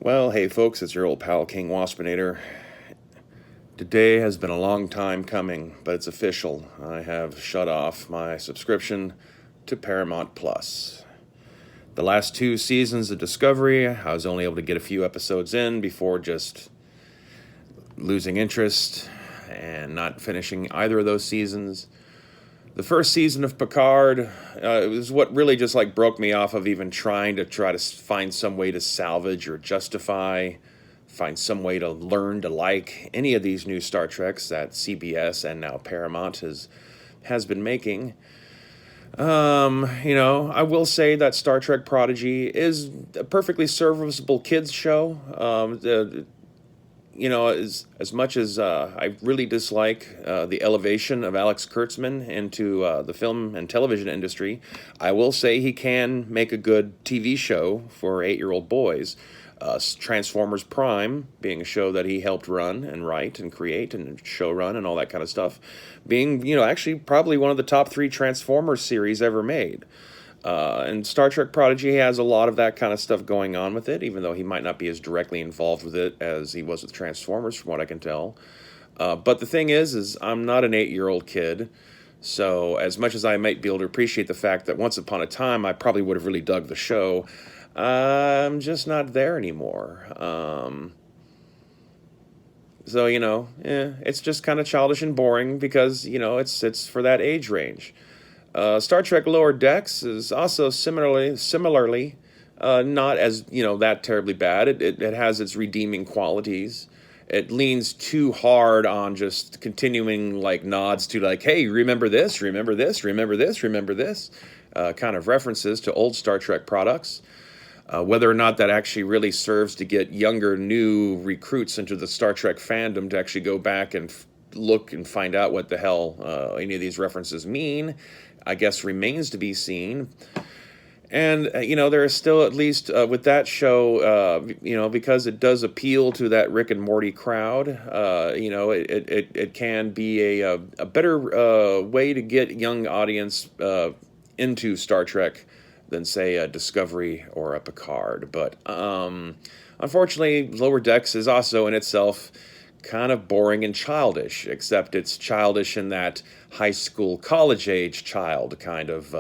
Well, hey folks, it's your old pal King Waspinator. Today has been a long time coming, but it's official. I have shut off my subscription to Paramount Plus. The last two seasons of Discovery, I was only able to get a few episodes in before just losing interest and not finishing either of those seasons. The first season of Picard, it was what really just like broke me off of even trying to find some way to salvage or justify, find some way to learn to like any of these new Star Treks that CBS and now Paramount has been making. I will say that Star Trek Prodigy is a perfectly serviceable kids show. As much as I really dislike the elevation of Alex Kurtzman into the film and television industry, I will say he can make a good TV show for 8-year-old boys. Transformers Prime being a show that he helped run and write and create and show run and all that kind of stuff, being, actually probably one of the top 3 Transformers series ever made. And Star Trek Prodigy has a lot of that kind of stuff going on with it, even though he might not be as directly involved with it as he was with Transformers, from what I can tell. But the thing is I'm not an 8-year-old kid, so as much as I might be able to appreciate the fact that once upon a time I probably would have really dug the show, I'm just not there anymore. It's just kind of childish and boring because, it's for that age range. Star Trek Lower Decks is also similarly not as that terribly bad. It has its redeeming qualities. It leans too hard on just continuing like nods to like, hey, remember this, remember this, remember this, remember this, kind of references to old Star Trek products. Whether or not that actually really serves to get younger, new recruits into the Star Trek fandom to actually go back and look and find out what the hell any of these references mean, I guess remains to be seen. And, there is still, at least with that show, because it does appeal to that Rick and Morty crowd, it can be a better way to get young audience into Star Trek than, say, a Discovery or a Picard. But unfortunately, Lower Decks is also in itself kind of boring and childish, except it's childish in that high school, college age child kind of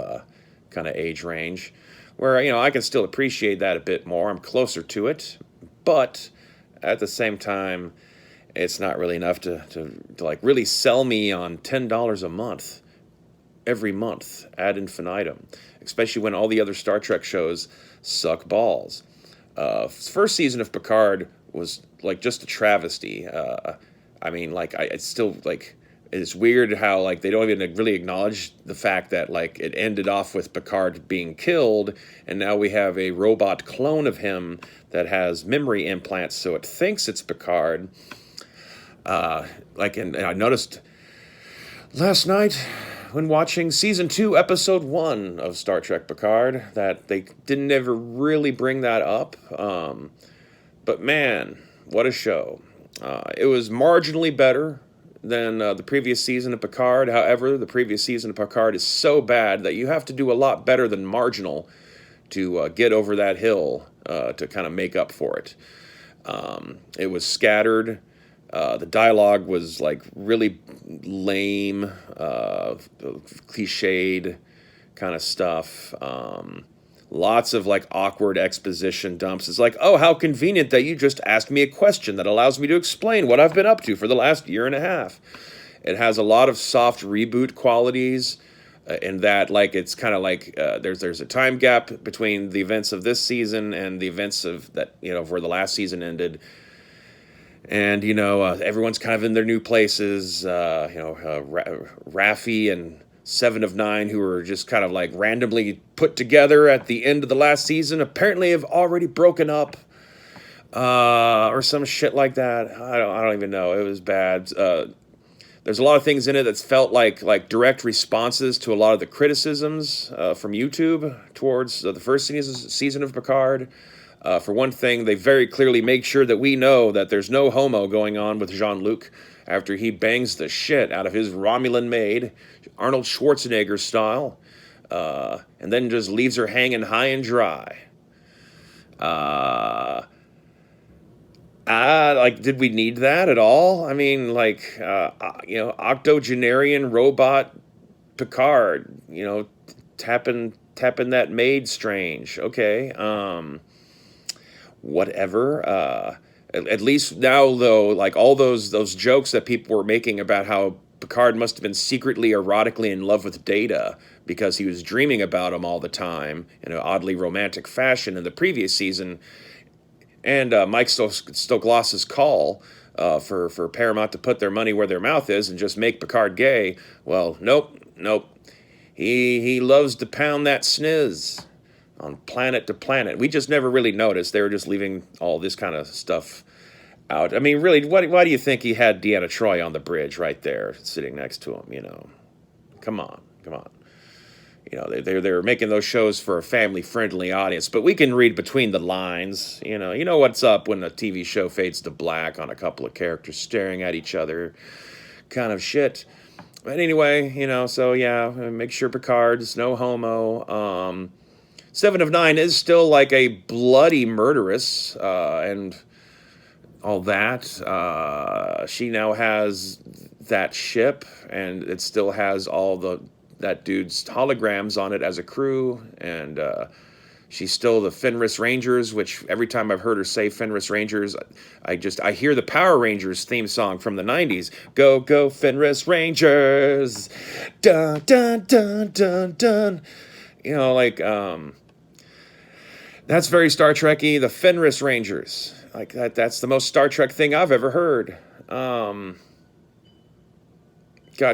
age range, where I can still appreciate that a bit more. I'm closer to it, but at the same time, it's not really enough to like really sell me on $10 a month every month ad infinitum, especially when all the other Star Trek shows suck balls. First season of Picard was like just a travesty. It's still like, it's weird how like they don't even really acknowledge the fact that like it ended off with Picard being killed, and now we have a robot clone of him that has memory implants, so it thinks it's Picard. And I noticed last night when watching season 2, episode 1 of Star Trek Picard that they didn't ever really bring that up. But man, what a show. It was marginally better than the previous season of Picard. However, the previous season of Picard is so bad that you have to do a lot better than marginal to get over that hill to kind of make up for it. It was scattered. The dialogue was like really lame, cliched kind of stuff. Lots of like awkward exposition dumps. It's like, oh, how convenient that you just asked me a question that allows me to explain what I've been up to for the last year and a half. It has a lot of soft reboot qualities in that, like, it's kind of like there's a time gap between the events of this season and the events of that, where the last season ended. And, everyone's kind of in their new places. Raffi and Seven of Nine, who were just kind of like randomly put together at the end of the last season, apparently have already broken up, or some shit like that. I don't even know. It was bad. There's a lot of things in it that's felt like direct responses to a lot of the criticisms from YouTube towards the first season of Picard. For one thing, they very clearly make sure that we know that there's no homo going on with Jean-Luc after he bangs the shit out of his Romulan maid, Arnold Schwarzenegger style, and then just leaves her hanging high and dry. like, did we need that at all? I mean, like, octogenarian robot Picard, tapping that maid strange. Okay, whatever. At least now, though, like all those jokes that people were making about how Picard must have been secretly erotically in love with Data because he was dreaming about him all the time in an oddly romantic fashion in the previous season, and Mike Stoklas's call for Paramount to put their money where their mouth is and just make Picard gay. Well, nope, nope. He loves to pound that sniz on planet to planet. We just never really noticed. They were just leaving all this kind of stuff out. I mean, really, why do you think he had Deanna Troi on the bridge right there, sitting next to him? Come on, come on. They're making those shows for a family-friendly audience, but we can read between the lines. You know what's up when a TV show fades to black on a couple of characters staring at each other, kind of shit. But anyway, so yeah, make sure Picard's no homo. Seven of Nine is still like a bloody murderess, and all that. She now has that ship, and it still has all that dude's holograms on it as a crew, and she's still the Fenris Rangers, which every time I've heard her say Fenris Rangers, I hear the Power Rangers theme song from the 90s. Go, go, Fenris Rangers! Dun, dun, dun, dun, dun. That's very Star Trek-y, the Fenris Rangers. Like, that's the most Star Trek thing I've ever heard. God,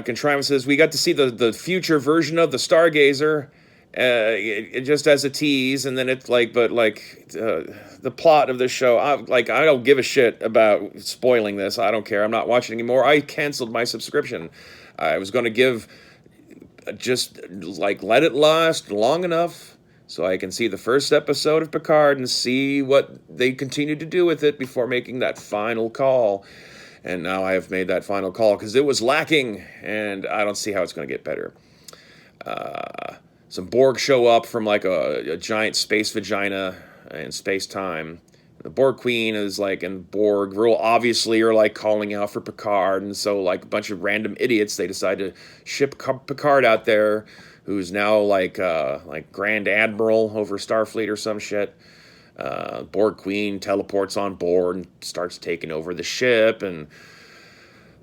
Contrivance says we got to see the future version of the Stargazer, just as a tease, and then it's like, the plot of the show. I don't give a shit about spoiling this. I don't care. I'm not watching anymore. I canceled my subscription. I was going to let it last long enough so I can see the first episode of Picard and see what they continue to do with it before making that final call. And now I have made that final call because it was lacking, and I don't see how it's going to get better. Some Borg show up from like a giant space vagina in space-time. The Borg Queen is like, and Borg real obviously are like calling out for Picard, and so like a bunch of random idiots, they decide to ship Picard out there, who's now like Grand Admiral over Starfleet or some shit. Borg Queen teleports on board and starts taking over the ship, and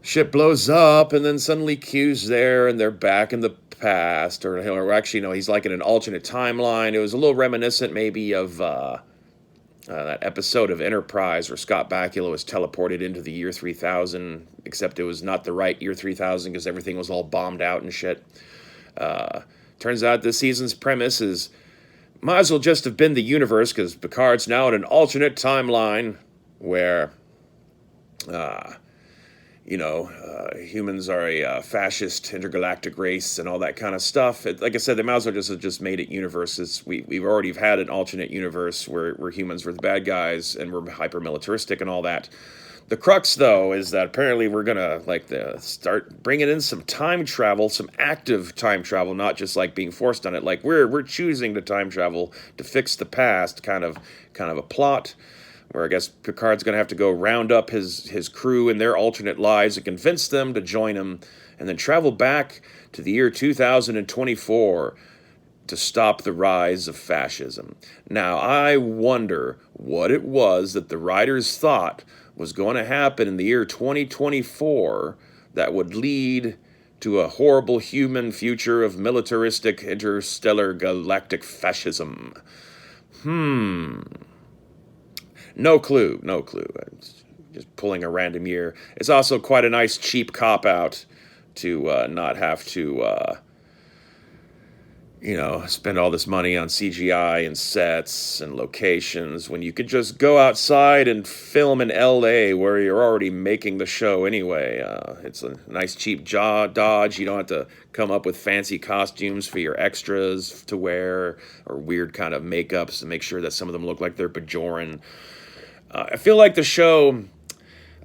ship blows up, and then suddenly Q's there, and they're back in the past, or actually, no, he's like in an alternate timeline. It was a little reminiscent maybe of that episode of Enterprise where Scott Bakula was teleported into the year 3000, except it was not the right year 3000 because everything was all bombed out and shit. Turns out this season's premise is might as well just have been the universe, because Picard's now in an alternate timeline where, humans are a fascist intergalactic race and all that kind of stuff. Like I said, they might as well just made it universes. We've already had an alternate universe where humans were the bad guys and we're hyper-militaristic and all that. The crux, though, is that apparently we're gonna start bringing in some time travel, some active time travel, not just like being forced on it. Like we're choosing to time travel to fix the past, kind of a plot where I guess Picard's gonna have to go round up his crew in their alternate lives and convince them to join him, and then travel back to the year 2024 to stop the rise of fascism. Now, I wonder what it was that the writers thought was going to happen in the year 2024 that would lead to a horrible human future of militaristic interstellar galactic fascism. No clue. It's just pulling a random year. It's also quite a nice cheap cop-out to not have to spend all this money on CGI and sets and locations when you could just go outside and film in LA where you're already making the show anyway. It's a nice cheap dodge. You don't have to come up with fancy costumes for your extras to wear or weird kind of makeups to make sure that some of them look like they're Bajoran. I feel like the show,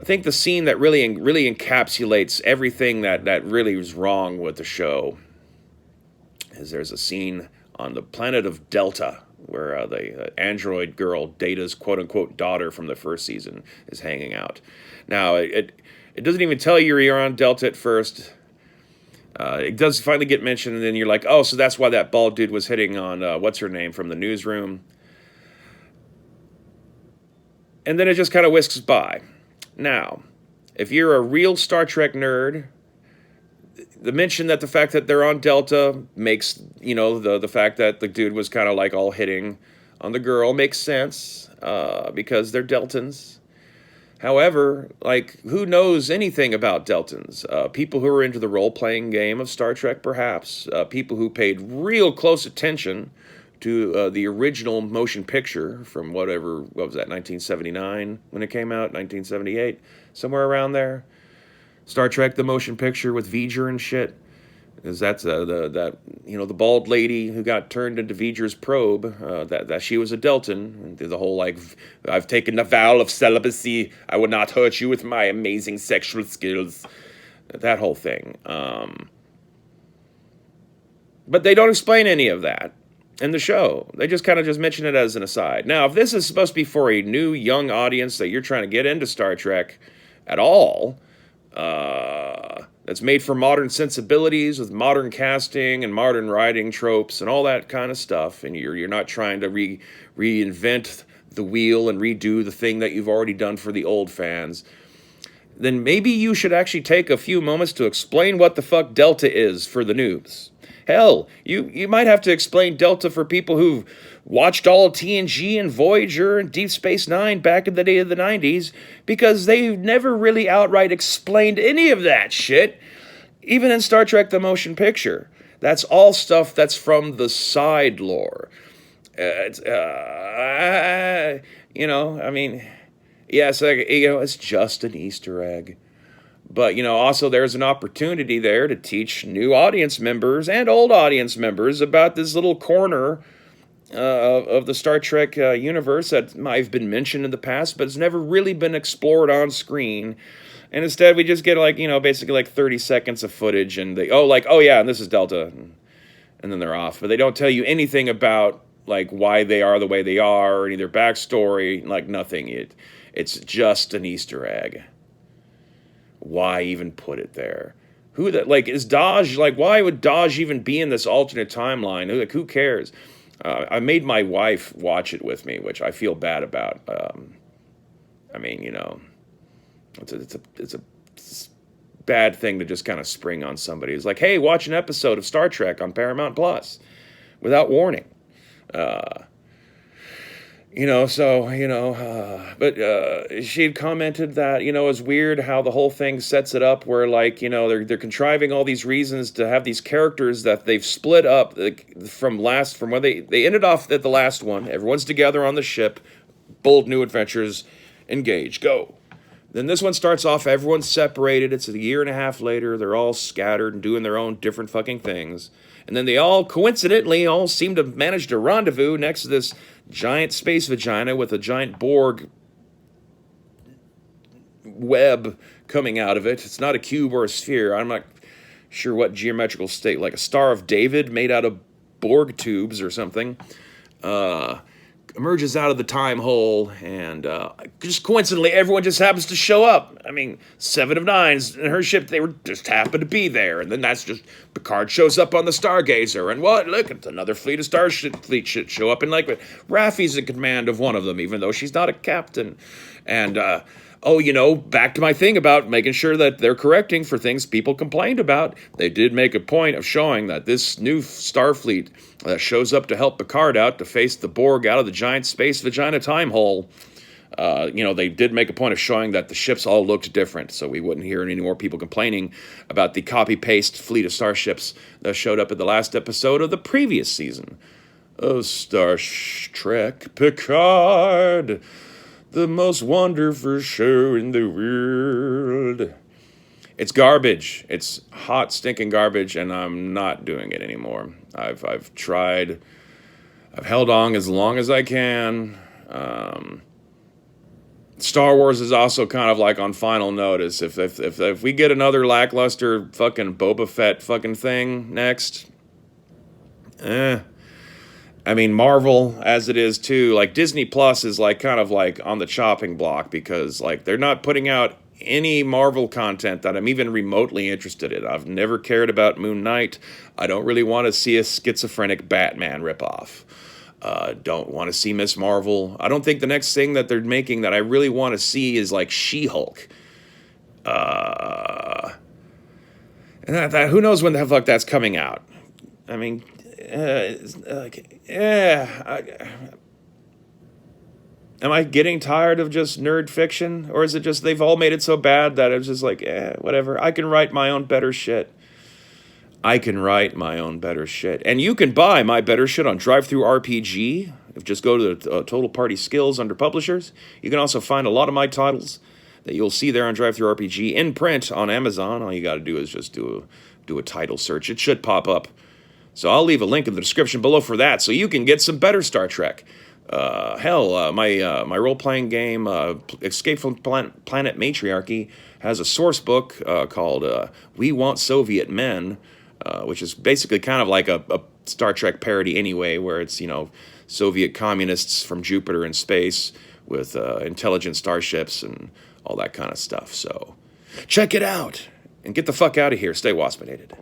I think the scene that really encapsulates everything that really was wrong with the show is there's a scene on the planet of Delta, where the android girl, Data's quote unquote daughter from the first season, is hanging out. Now, it doesn't even tell you you're on Delta at first. It does finally get mentioned, and then you're like, oh, so that's why that bald dude was hitting on what's her name from the newsroom. And then it just kind of whisks by. Now, if you're a real Star Trek nerd, the mention that the fact that they're on Delta makes, the fact that the dude was kind of like all hitting on the girl makes sense because they're Deltans. However, like, who knows anything about Deltans? People who are into the role-playing game of Star Trek, perhaps. People who paid real close attention to the original motion picture from what was that, 1979 when it came out, 1978, somewhere around there. Star Trek, the motion picture with V'ger and shit. Because that's the bald lady who got turned into V'ger's probe, that she was a Deltan. The whole, like, I've taken the vow of celibacy. I will not hurt you with my amazing sexual skills. That whole thing. But they don't explain any of that in the show. They just kind of just mention it as an aside. Now, if this is supposed to be for a new, young audience that you're trying to get into Star Trek at all, that's made for modern sensibilities with modern casting and modern writing tropes and all that kind of stuff, and you're not trying to reinvent the wheel and redo the thing that you've already done for the old fans, then maybe you should actually take a few moments to explain what the fuck Delta is for the noobs. Hell, you might have to explain Delta for people who've watched all of TNG and Voyager and Deep Space Nine back in the day of the 90s, because they've never really outright explained any of that shit, even in Star Trek the Motion Picture. That's all stuff that's from the side lore. It's just an Easter egg. But, also there's an opportunity there to teach new audience members and old audience members about this little corner of the Star Trek universe that might have been mentioned in the past, but it's never really been explored on screen. And instead we just get basically like 30 seconds of footage, and and this is Delta. And then they're off. But they don't tell you anything about like why they are the way they are, or any of their backstory, like nothing. It's just an Easter egg. Why even put it there? Is Daj, why would Daj even be in this alternate timeline? Who cares? I made my wife watch it with me, which I feel bad about. It's a bad thing to just kind of spring on somebody. It's like, hey, watch an episode of Star Trek on Paramount Plus without warning. But she had commented that, it's weird how the whole thing sets it up where, they're contriving all these reasons to have these characters that they've split up from when they ended off at the last one. Everyone's together on the ship, bold new adventures, engage, go. Then this one starts off, everyone's separated. It's a year and a half later. They're all scattered and doing their own different fucking things. And then they all coincidentally seem to manage to rendezvous next to this giant space vagina with a giant Borg web coming out of it. It's not a cube or a sphere. I'm not sure what geometrical state, like a Star of David made out of Borg tubes or something. Emerges out of the time hole, and just coincidentally, everyone just happens to show up. 7 of 9s in her ship, they just happened to be there, and then that's just Picard shows up on the Stargazer, and look, it's another fleet of Starfleet shit show up, and Raffi's in command of one of them, even though she's not a captain, and back to my thing about making sure that they're correcting for things people complained about. They did make a point of showing that this new Starfleet shows up to help Picard out to face the Borg out of the giant space vagina time hole. They did make a point of showing that the ships all looked different, so we wouldn't hear any more people complaining about the copy-paste fleet of starships that showed up in the last episode of the previous season of Star Trek Picard. The most wonderful show in the world. It's garbage. It's hot, stinking garbage, and I'm not doing it anymore. I've tried. I've held on as long as I can. Star Wars is also kind of like on final notice. If we get another lackluster fucking Boba Fett fucking thing next, I mean, Marvel as it is too. Like Disney Plus is like kind of like on the chopping block because like they're not putting out any Marvel content that I'm even remotely interested in. I've never cared about Moon Knight. I don't really want to see a schizophrenic Batman ripoff. Don't want to see Miss Marvel. I don't think the next thing that they're making that I really want to see is like She-Hulk. And who knows when the fuck that's coming out? I mean, am I getting tired of just nerd fiction, or is it just they've all made it so bad that it's just like, whatever. I can write my own better shit. I can write my own better shit, and you can buy my better shit on Drive-Thru RPG. If just go to the Total Party Skills under Publishers. You can also find a lot of my titles that you'll see there on Drive-Thru RPG in print on Amazon. All you got to do is just do a title search. It should pop up. So I'll leave a link in the description below for that, so you can get some better Star Trek. My role-playing game, Escape from Planet Matriarchy, has a source book called We Want Soviet Men, which is basically kind of like a Star Trek parody anyway, where it's, Soviet communists from Jupiter in space with intelligent starships and all that kind of stuff. So check it out and get the fuck out of here. Stay waspinated.